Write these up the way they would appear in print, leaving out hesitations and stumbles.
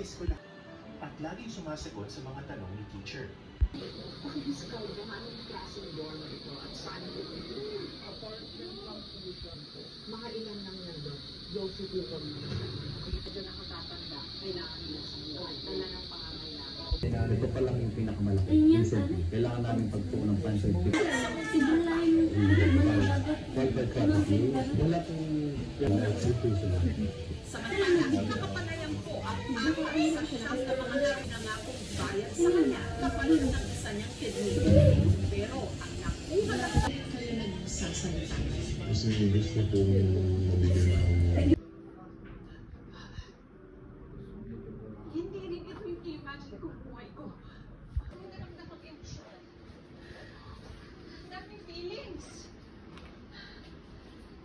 sa eskwela at laging sumasagot sa mga tanong ni teacher. Pakidiscover kung anong klaseng dorm ito at saan ito. Mga ilan lang nandun. Yosi po kami. Ito nakatatanda. Kailangan nila sa buhay. Wala ng pangangailangan. Ito pa lang yung pinakamalaki. Kailangan namin pagtuon ng pansin. Wala pong Samantala, nakapanayan po at ako ay sa siyang na mga nangakong bayad sa kanya kapalit ng isa niyang kidney. Pero ang nakuha lang kayo nagsasalita. Kasi gusto kong mabigyan ng Hindi rin ito yung imagine kong buhay ko. Ang naramdaman ng emosyon. Daming feelings.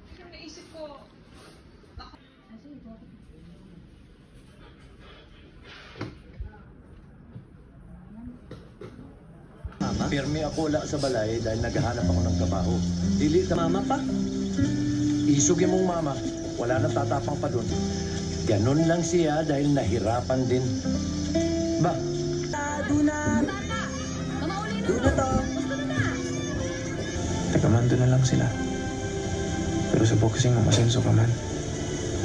Pero naisip ko, Mama? Pirmi ako wala sa balay dahil naghahanap ako ng trabaho. Dili ka mama pa? Isugin mong mama, wala na tatapang pa dun. Ganon lang siya dahil nahirapan din. Ba? Duna to. Tagamando na lang sila. Pero sa boxing, umasenso ka man.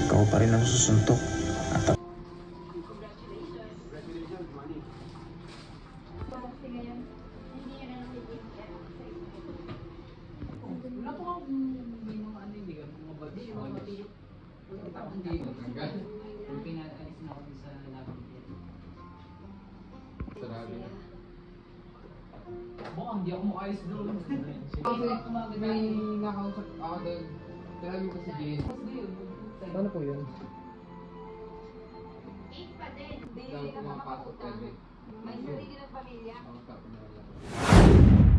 Ikaw pa rin ang susuntok. At wala po ako may mga ano hindi ka mga bati hindi kung pinaalis na ako sa labang sarado na hindi ako makayos doon kasi may nakausap ako doon talaga ko si Jane ano po yun? 8 pa din. Hindi Daw ka pumapasok makakutang. pwede. May sarili ng pamilya. Ako tapos na lang